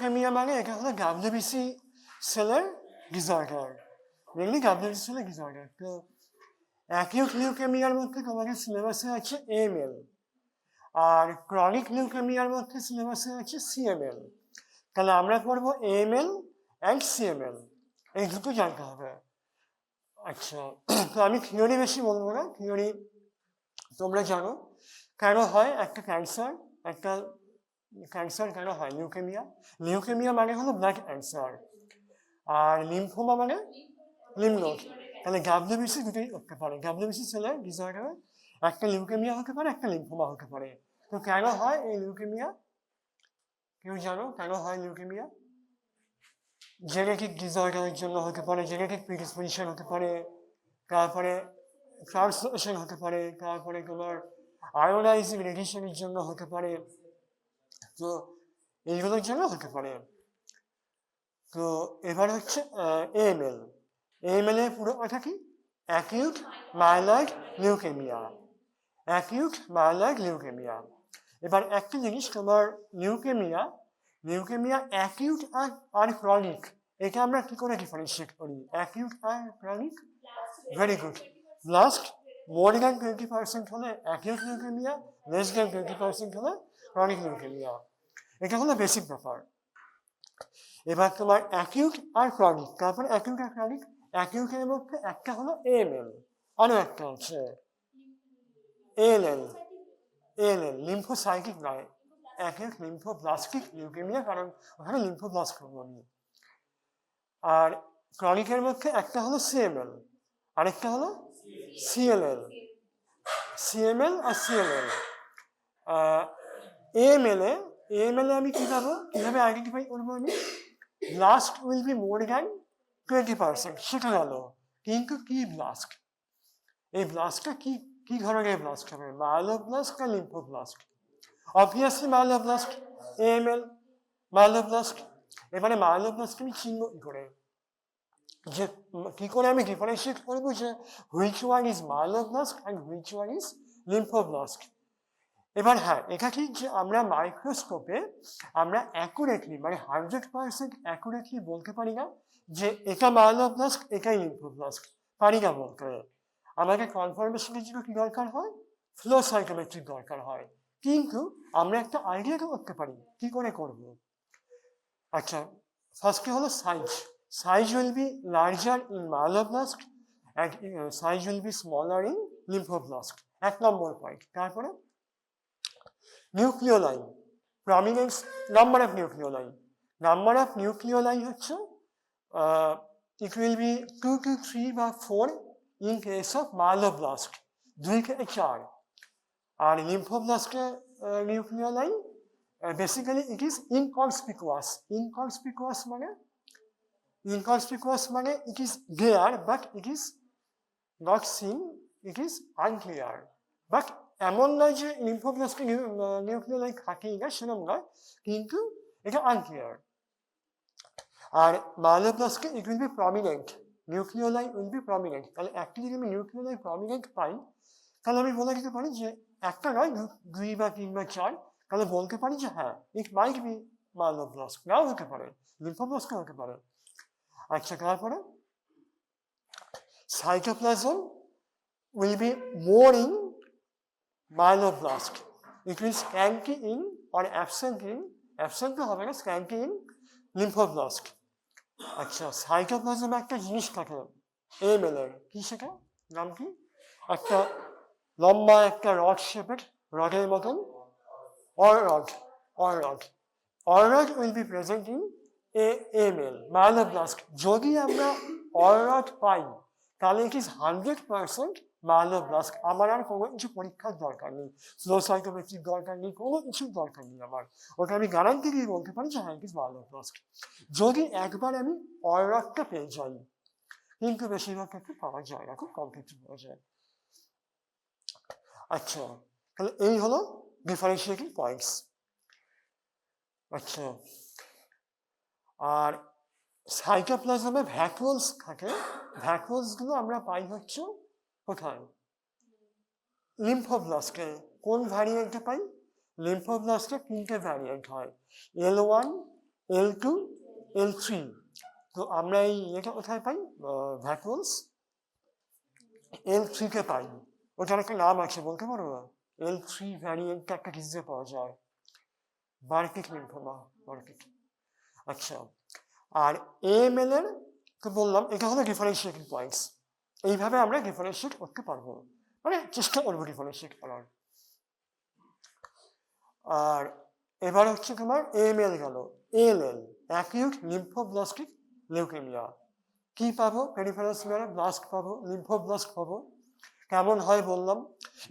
Leukaemia মানে এটা হলো ডাব্লিউবিসি সেলের ডিসঅর্ডার, মেনলি ডাব্লিউবিসি সেলের ডিসঅর্ডার। তো অ্যাকিউট লিউকেমিয়ার মধ্যে তোমাদের সিলেবাসে আছে AML, আর ক্রনিক লিউকেমিয়ার মধ্যে সিলেবাসে আছে CML। তাহলে আমরা পড়বো AML অ্যান্ড CML, এই দুটো জানতে হবে। আচ্ছা, তো আমি থিওরি বেশি বলবো না, থিওরি তোমরা জানো কেন হয় একটা ক্যান্সার কেন হয় লিউকেমিয়া। লিউকেমিয়া মানে হলো ব্লাড ক্যান্সার, আর লিম্ফোমা মানে লিম্ফ নোড। তাহলে ডাব্লিউবিসি দুটোই হতে পারে, ডাব্লিউবিসি সেলের ডিসঅর্ডারে একটা লিউকেমিয়া হতে পারে, একটা লিম্ফোমা হতে পারে। তো কেন হয় এই লিউকেমিয়া, কেউ জানো কেন হয় লিউকেমিয়া? জেনেটিক ডিসঅর্ডারের জন্য হতে পারে, জেনেটিক প্রিডিসপোজিশন হতে পারে, তারপরে ট্রান্সলোকেশন হতে পারে, তারপরে তোমার আয়োনাইজিং রেডিয়েশনের জন্য হতে পারে। তো এইগুলোর জন্য হতে পারে। তো এবার হচ্ছে AML। AML এর পুরো কথা কি? Acute myeloid leukaemia, acute myeloid leukaemia. এবার একটা জিনিস, তোমার লিউকেমিয়া অ্যাকিউট আর ক্রনিক, এটা আমরা কি করে ডিফারেন্সিয়েট করি? অ্যাকিউট আর chronic, very good. Last more than 20% হলে অ্যাকিউট লিউকেমিয়া, লেস দ্যান 20% হলে ক্রনিক লিউকেমিয়া। এটা হলো বেসিক ব্যাপার। এবার তোমার অ্যাকিউট আর ক্রনিক, তারপরে অ্যাকিউট আর ক্রনিক। অ্যাকিউটের মধ্যে একটা হলো AML, আরও একটা হচ্ছে ALL, লিম্ফোসাইটিক নয়, অ্যাকিউট লিম্ফোব্লাস্টিক লিউকেমিয়া, কারণ ওখানে লিম্ফোব্লাস্ট নেই। আর ক্রনিকের মধ্যে একটা হলো CML, আরেকটা হলো CLL, CML আর CLL। AML এ আমি কিভাবে আইডেন্টিফাই করবো? আমি blast will be more than 20%, সেটা গেল। কিন্তু কি ব্লাস্ট, এই ব্লাস্টটা কি ধরনের ব্লাস্ট হবে? মায়োলোব্লাস্ট না লিম্ফোব্লাস্ট? Obviously মায়োলোব্লাস্ট, AML মায়োলোব্লাস্ট। এবারে মায়োলোব্লাস্ট আমি চিনব কি করে, যে কি করে আমি ডিফারেন্সিয়েট করবো যে which one is myeloblast and which one is lymphoblast? এবার হ্যাঁ, এটা ঠিক যে আমরা মাইক্রোস্কোপে আমরা অ্যাকুরেটলি, মানে 100% অ্যাকুরেটলি বলতে পারি না যে এটা মায়োলোব্লাস্ট এটাই লিম্ফোব্লাস্ট, পারি না বলতে। আমাদের কনফার্মেশনের জন্য কি দরকার হয়? ফ্লো সাইটোমেট্রি দরকার হয়। কিন্তু আমরা একটা আইডিয়া করতে পারি, কি করে করব? আচ্ছা, ফার্স্টে হলো size will be larger in myeloblast and size will be smaller in lymphoblast, 1 নম্বর পয়েন্ট। তারপরে nucleoli, prominence, number of nucleoli হচ্ছে it will be 2 to 3 বা 4 in case of myeloblasts, 2 থেকে 4। আর লিম্ফোব্লাস্টের নিউক্লিওলাই বেসিক্যালি ইট ইজ ইনকনসপিকুয়াস মানে it is there but it is not seen, it is unclear. But এমন নয় যে লিম্ফোব্লাস্টে নিউক্লিওলাই থাকেই না, সেরকম নয়, কিন্তু এটা আনক্লিয়ার। আর মায়োলোব্লাস্টে it will be prominent, nucleoli will be prominent. তাহলে একটা যদি আমি নিউক্লিওলাই প্রমিনেন্ট পাই, তাহলে আমি বলে দিতে পারি যে একটা নয়, 2 বা 3 বা 4, তাহলে বলতে পারি যে হ্যাঁ ইট মাইট বি মায়োলোব্লাস্ট, নাও হতে পারে, লিম্ফোব্লাস্টও হতে পারে। আচ্ছা, তারপরে cytoplasm will be more in myeloblast. It will scanty in or absent হবে না, scanty in lymphoblast. আচ্ছা, সাইটোপ্লাজমে একটা জিনিস থাকে AML এর, কি সেটা নাম কি? একটা লম্বা একটা রড শেপের, রডের মতন, অররড will be present in AML, myeloblast. যদি আমরা অররড পাই, তাহলে ইট ইজ 100% মায়োলোব্লাস্ট। আমার আর কোনো কিছু পরীক্ষার দরকার নেই, ফ্লো সাইটোমেট্রির দরকার নেই, কোনো কিছুর দরকার নেই আমার। ওটা আমি গ্যারান্টি দিয়ে বলতে পারি যে হ্যাঁ ইট ইজ মায়োলোব্লাস্ট, যদি একবার আমি অররডটা পেয়ে যাই। কিন্তু বেশিরভাগ ক্ষেত্রে পাওয়া যায় না, খুব কম ক্ষেত্রে পাওয়া যায়। আচ্ছা, তাহলে এই হলো ডিফারেন্সিয়েটিং পয়েন্টস। আচ্ছা, আর সাইটোপ্লাজমে ভ্যাকুয়ালস থাকে, ভ্যাকুয়ালসগুলো আমরা পাই হচ্ছে কোথায়? লিম্ফোব্লাস্টে। কোন ভ্যারিয়েন্টে পাই? লিম্ফোব্লাস্টে 3টে ভ্যারিয়েন্ট হয়, L1, L2, L3, তো আমরা এই এটা কোথায় পাই ভ্যাকুলস L3 কে পাই, ওটার একটা নাম আছে বলতে পারবো L3 ভ্যারিয়েন্ট একটা ডিজিজে পাওয়া যায়, বার্কিক লিম্ফোমা, বার্কিক। আচ্ছা, আর AML এর তো বললাম এটা হলো ডিফারেন্সিয়েটিং পয়েন্টস, এইভাবে আমরা ডিফারেন্সিয়েট করতে পারবো, মানে চেষ্টা করবো ডিফারেন্সিয়েট করার। আর এবার হচ্ছে তোমার AML গেল, ALL অ্যাকিউট লিম্ফোব্লাস্টিক লিউকেমিয়া, কি পাবো পেরিফেরাল ব্লাডে ব্লাস্ট পাবো, লিম্ফোব্লাস্ট পাবো, কেমন হয় বললাম,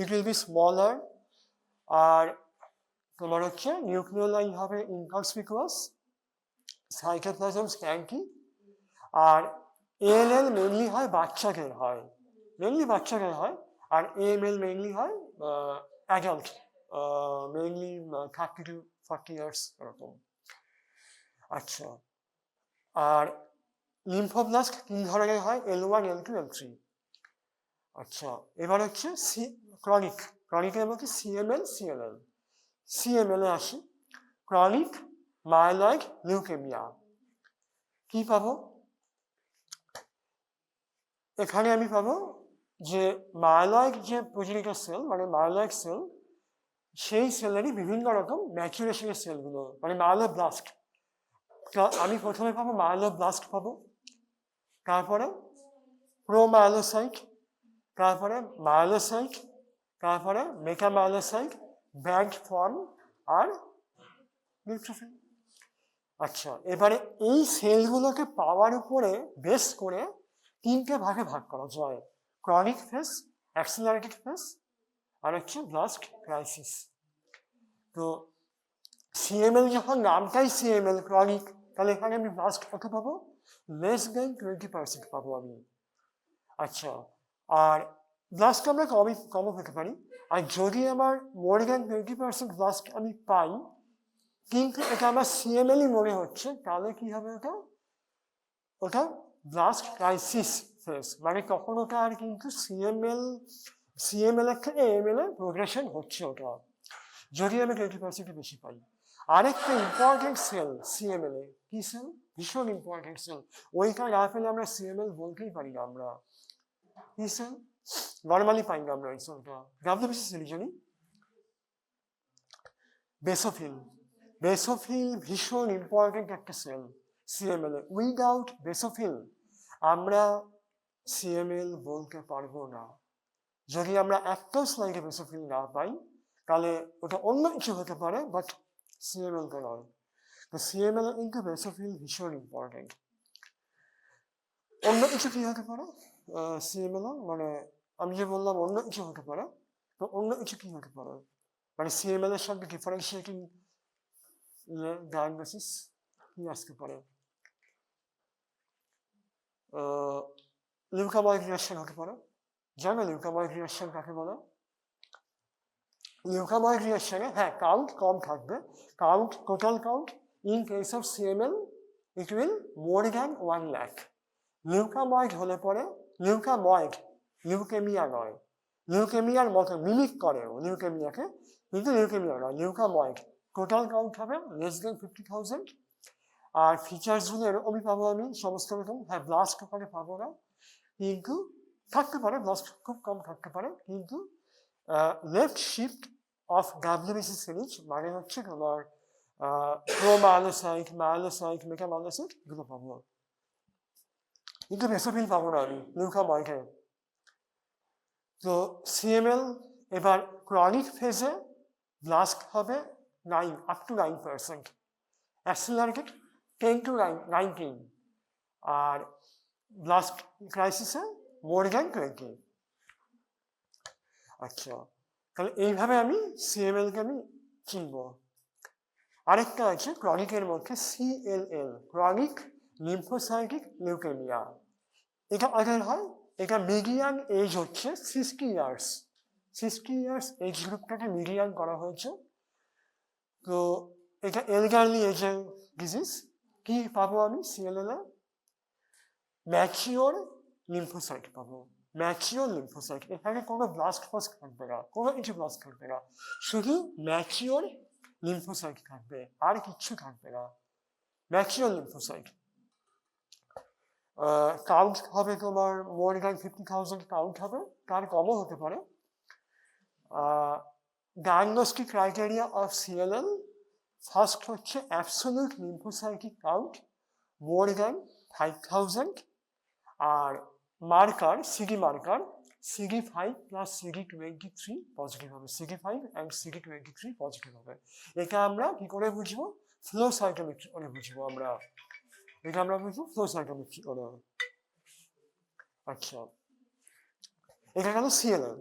ইট উইল বি স্মলার, আর তোমার হচ্ছে নিউক্লিওলাই হবে ইনকনসপিকুয়াস, সাইটোপ্লাজম স্ক্যান্টি, আর ALL মেনলি হয় বাচ্চাদের হয়, মেনলি বাচ্চাদের হয়, আর AML মেনলি হয় অ্যাডাল্ট, মেনলি 30 to 40 ইয়ার্স এরকম। আচ্ছা, আর লিম্ফোব্লাস্ট তিন ধরনের হয়, L1, L2, L3। আচ্ছা, এবার হচ্ছে ক্রনিক, ক্রনিকের মধ্যে CML, CLL। CML এ আসি, ক্রনিক মাইলয়েড লিউকেমিয়া, কি পাবো এখানে আমি পাবো যে মাইলয়েড যে প্রোজেনিটর সেল, মানে মাইলয়েড সেল, সেই সেলেরই বিভিন্ন রকম ম্যাচুরেশনের সেলগুলো, মানে মাইলোব্লাস্ট। আমি প্রথমে পাবো মাইলোব্লাস্ট পাবো, তারপরে প্রোমাইলোসাইট, তারপরে মাইলোসাইট, তারপরে মেটামাইলোসাইট, ব্যান্ড ফর্ম, আর নিউট্রোফিল। আচ্ছা, এবারে এই সেলগুলোকে পাওয়ার উপরে বেস করে তিনটে ভাগে ভাগ করা যায়, ক্রনিক ফেজ, অ্যাক্সিলারেটেড ফেজ, আর হচ্ছে ব্লাস্ট ক্রাইসিস। তো CML যখন নামটাই CML ক্রনিক, তাহলে এখানে আমি ব্লাস্ট কত পাবো, লেস দেন 20% পাবো আমি। আচ্ছা, আর ব্লাস্ট আমরা কমও পেতে পারি, আর যদি আমার মোর দেন 20% ব্লাস্ট আমি পাই কিন্তু এটা আমার CML-ই মনে হচ্ছে, তাহলে কি হবে ওটা, ওটা ব্লাস্ট ক্রাইসিস ফেজ, মানে তখন ওটা আর কিন্তু CML এর থেকে AML এর প্রোগ্রেশন হচ্ছে ওটা, যদি আমি 20% বেশি পাই। আরেকটা ইম্পর্টেন্ট সেল CML এ, কি সেল, ভীষণ ইম্পর্টেন্ট সেল, ওইটা না পেলে আমরা CML বলতেই পারি না আমরা, কি সেল, নর্মালি পাই না আমরা এই সেলটা, WBC সেল জানি, বেসোফিল। বেসোফিল ভীষণ ইম্পর্টেন্ট একটা সেল CML এ, উইদাউট বেসোফিল আমরা CML বলতে পারবো না। যদি আমরা একটা স্লাইডে বেসোফিল না পাই তাহলে ওটা অন্য কিছু হতে পারে, বাট CML তো নয়। তো CML এ কিন্তু বেসোফিল ভীষণ ইম্পর্টেন্ট। অন্য কিছু কি হতে পারে CML এ, মানে আমি যে বললাম অন্য কিছু হতে পারে, তো অন্য কিছু কি হতে পারে, মানে CML এর সঙ্গে ডিফারেন্সিয়েটিং ডায়াগনোসিস কি আসতে পারে, লিউকাময়েড রিঅ্যাকশন হতে পারে, জানো লিউকাময়েড রিঅ্যাকশন কাকে বলে? লিউকাময়েড রিঅ্যাকশনে হ্যাঁ কাউন্ট কম থাকবে, count total count in case of CML it will more than 1 lakh. Leukemoid হলে পরে, লিউকাময়েড লিউকেমিয়া নয়, লিউকেমিয়ার মতো মিমিক করে ও লিউকেমিয়াকে, কিন্তু লিউকেমিয়া নয়, লিউকাময়েড, টোটাল কাউন্ট হবে লেস দেন 50,000। আর ফিচার্সগুলো এরকমই পাবো আমি সমস্ত রকম, হ্যাঁ ব্লাস্ট ওখানে পাবো না, কিন্তু থাকতে পারে, ব্লাস্ট খুব কম থাকতে পারে, কিন্তু left shift of WBC series, মানে হচ্ছে তোমার প্রোমাইলোসাইট, মাইলোসাইট, মেটামাইলোসাইট এগুলো পাবো, কিন্তু বেসোফিল পাবো না আমি লিউকাময়েডে। তো CML এবার ক্রনিক ফেজে ব্লাস্ট হবে 9 up to 9%, অ্যাক্সিলারেটেড 10 to 19, আর ব্লাস্ট ক্রাইসিসে মোর দ্যান 20। আচ্ছা, তাহলে এইভাবে আমি CML-কে আমি চিনব। আরেকটা আছে ক্রনিকের মধ্যে CLL, ক্রনিক লিম্ফোসাইটিক লিউকেমিয়া, এটা আগে হয়, এটা মিডিয়ান এজ হচ্ছে 60 ইয়ার্স, 60 ইয়ার্স এজ গ্রুপটাকে মিডিয়ান করা হয়েছে। তো এটা এলডারলি এজের ডিজিজ। কি পাবো আমি CLL-এ, ম্যাচিওর লিম্ফোসাইট পাবো, ম্যাচিওর লিম্ফোসাইট, এখানে কোনো ব্লাস্ট ফাস্ট থাকবে না, কোনো কিছু ব্লাস্ট থাকবে না, শুধু ম্যাচিওর লিম্ফোসাইট থাকবে, আর কিচ্ছু থাকবে না। ম্যাচিওর লিম্ফোসাইট কাউন্ট হবে তোমার মোর দ্যান 50,000 কাউন্ট হবে, তার কমও হতে পারে। Diagnostic criteria of CLL first হচ্ছে absolute lymphocytic count more than 5,000, আর marker CD marker CD5 plus CD23 positive হবে, CD5 অ্যান্ড CD23 পজিটিভ হবে। এটা আমরা কি করে বুঝবো? ফ্লো সাইটোমেট্রি করে বুঝবো আমরা, এটা আমরা বুঝবো ফ্লো সাইটোমেট্রি করে। আচ্ছা, এটা গেল CLL।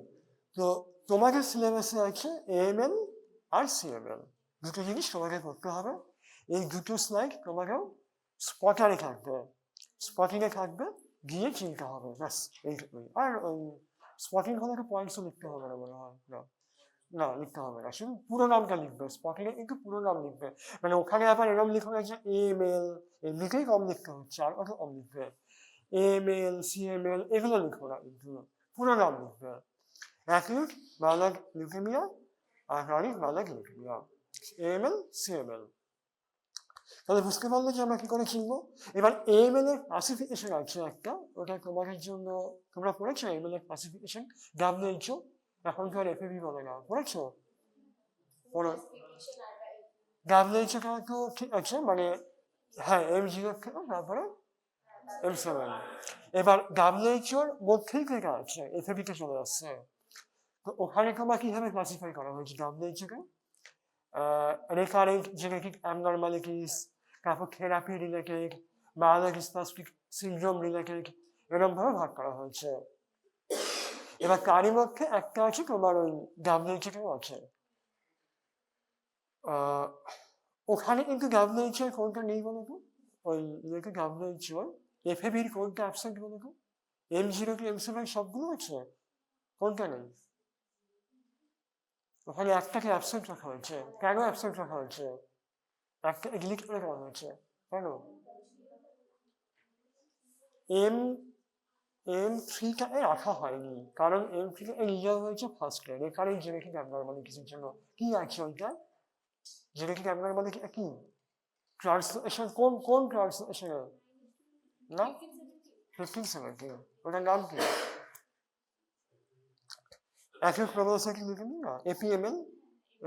তো তোমাদের সিলেবাসে আছে AML আর CML, দুটো জিনিস তোমাকে করতে হবে। এই দুটো স্লাইড তোমাকেও স্পটারে থাকবে, স্পটিংয়ে থাকবে, গিয়ে চিনতে হবে, ব্যাস এইটুকুই। আর ওই স্পটিং হলে একটা পয়েন্টসও লিখতে হবে না মনে হয়, না না লিখতে হবে না, শুধু পুরো নামটা লিখবে। স্পটিংয়ে কিন্তু পুরো নাম লিখবে, মানে ওখানে আবার এরকম লিখবে যে AML, এমনিতেই কম লিখতে হচ্ছে, আর অত কম লিখবে। AML CML এগুলো লিখবো না, কিন্তু পুরো নাম লিখবে। Acute Myeloid Leukemia আর Chronic Myeloid Leukemia, AML CML। তাহলে বুঝতে পারলে যে আমরা কি করে চিনবো। এবার AML এর ক্লাসিফিকেশন আছে একটা, ওটা তোমাদের জন্য, তোমরা পড়েছো AML এর ক্লাসিফিকেশন? WHO, এখন তো আর FAB বলে না, পড়েছো? WHO টা তো ঠিক আছে, মানে হ্যাঁ M0 থেকে তারপরে M7। এবার WHO র মধ্যেই থেকে আছে, FAB তে চলে আসছে। তো ওখানে তোমার কিভাবে ক্লাসিফাই করা হয়েছে WHO K? Recurrent genetic abnormalities, তারপর থেরাপি রিলেটেড, মায়োলোডিসপ্লাস্টিক সিনড্রোম রিলেটেড, এরকমভাবে ভাগ করা হয়েছে। এবার তারই মধ্যে একটা আছে তোমার ওই WHO আছে, ওখানে কিন্তু WHO এর কোনটা নেই বলো তো? ওই WHO FAB এর কোনটা অ্যাবসেন্ট বলো তো? M0 কি M7 সবগুলো আছে, কোনটা নেই? ওখানে একটাকে অ্যাবসেন্ট রাখা হয়েছে, কেন অ্যাবসেন্ট রাখা হয়েছে? একটা ডিলিট করে দেওয়া হয়েছে, কেন? M3টাকে রাখা হয়নি, কারণ M3টাকে নিয়ে হয়েছে ফার্স্টে, রেকারেন্ট জেনেটিক অ্যাবনর্মালিটিসের জন্য। কি আছে ওইটা? জেনেটিক অ্যাবনর্মালিটি কি? ট্রান্সলেশন, কোন কোন ট্রান্সলেশনে? না 1570, ওটার নাম কি? Acute Promyelocytic Leukemia, APML,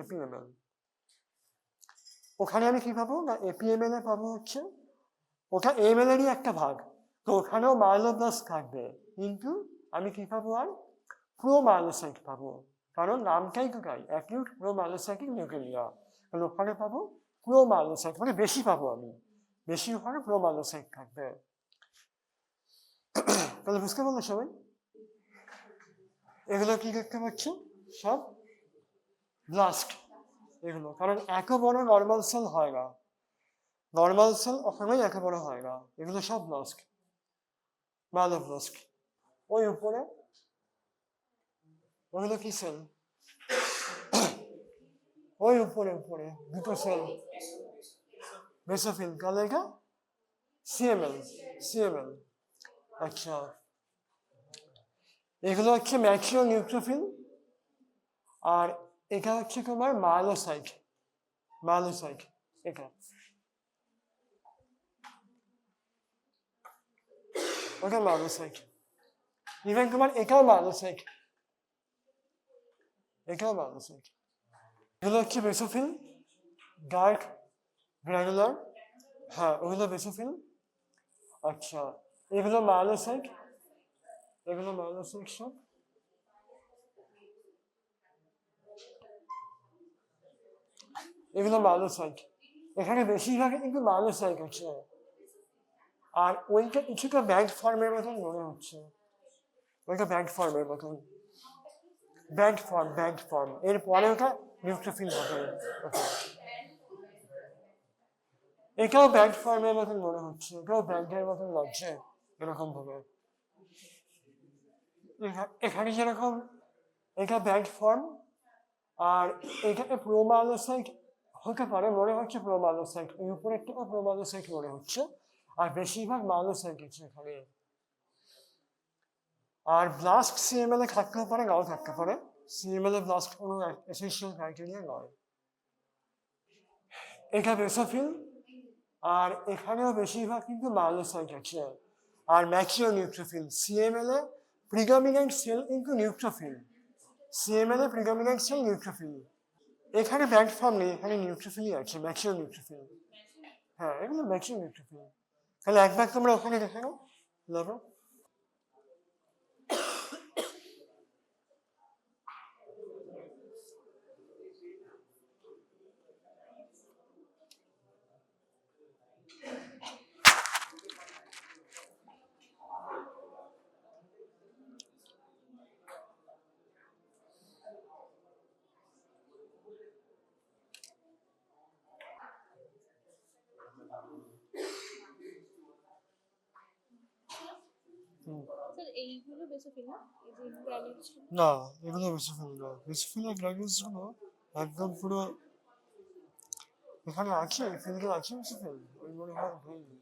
APML। ওখানে আমি কি পাবো না, APML এ পাবো হচ্ছে, ওটা AML এরই একটা ভাগ, তো ওখানেও মাইলোব্লাস্ট থাকবে, কিন্তু আমি কি পাবো আর প্রোমাইলোসাইট পাবো, কারণ নামটাই তো তাই, অ্যাকিউট প্রোমাইলোসাইটিক লিউকেমিয়া। তাহলে ওখানে পাবো প্রোমাইলোসাইট, মানে বেশি পাবো আমি, বেশি ওখানে প্রোমাইলোসাইট থাকবে। তাহলে বুঝতে পারলো সবাই? এগুলো কি দেখতে পাচ্ছ? সব ব্লাস্ট এগুলো, কারণ এত বড় নর্মাল সেল হয় না, নর্মাল সেল ওখানেই এত বড় হয় না, এগুলো সব ব্লাস্ট, মাইলোব্লাস্ট। ওই উপরে ওগুলো কি সেল? ওই উপরে উপরে দুটো সেল, বেসোফিল, তাহলে এটা CML, CML। আচ্ছা, এগুলো হচ্ছে ম্যাচিওর নিউট্রোফিল, আর এটা হচ্ছে তোমার মাইলোসাইট, মাইলোসাইট এটা, ওটা মাইলোসাইট। ইভেন তোমার এটাও মাইলোসাইট, এটাও মাইলোসাইট। এগুলো হচ্ছে বেসোফিল, ডার্ক গ্র্যানুলার, হ্যাঁ ওগুলো বেসোফিল। আচ্ছা, এগুলো মাইলোসাইট, এগুলো মাইলোসাইট সব। এগুলো মাইলোসাইট, এখানে বেশিরভাগ কিন্তু মাইলোসাইট আছে, আর ওইটা কিছুটা ব্যান্ড ফর্মের মতন মনে হচ্ছে, ওইটা ব্যান্ড ফর্মের মতন, ব্যান্ড ফর্ম, ব্যান্ড ফর্ম, এরপরে ওটা নিউট্রোফিল হবে। এটাও ব্যান্ড ফর্মের মতন মনে হচ্ছে, এটাও ব্যান্ডের মতন লাগছে এরকম ভাবে। এখানে যেরকম এটা ব্যান্ড ফর্ম, আর এটাকে প্রোমাইলোসাইট হতে পারে, মনে হচ্ছে প্রোমাইলোসাইট, এর উপরে একটা প্রোমাইলোসাইট মনে হচ্ছে, আর বেশিরভাগ মাইলোসাইট আছে এখানে। আর ব্লাস্ট CML এ থাকতে পারে, নাও থাকতে পারে, CML এ ব্লাস্ট কোনো এসেনশিয়াল ক্রাইটেরিয়া নয়। এটা বেসোফিল, আর এখানেও বেশিরভাগ কিন্তু মাইলোসাইট আছে। আর ম্যাক্সিও নিউট্রোফিল, সিএমএল এ প্রিডমিনেন্ট সেল কিন্তু নিউট্রোফিল, সিএমএল এ প্রিডমিনেন্ট সেল নিউট্রোফিল। এখানে ব্যান্ড ফর্ম নেই, এখানে নিউট্রোফিলই আছে, ম্যাক্সিও নিউট্রোফিল। হ্যাঁ, এগুলো ম্যাক্সিও নিউট্রোফিল। তাহলে একবার তোমরা ওখানে দেখে নাও, দেখো। স্যার এইগুলো বেসোফিল না, এই যে গ্র্যানিউলস? না, এগুলো বেসোফিল না, বেসোফিলের গ্রানুলস গুলো একদম পুরো এখানে আছে, ফিল্ডে আছে বেসোফিল, ওই মনে হয় হয়নি।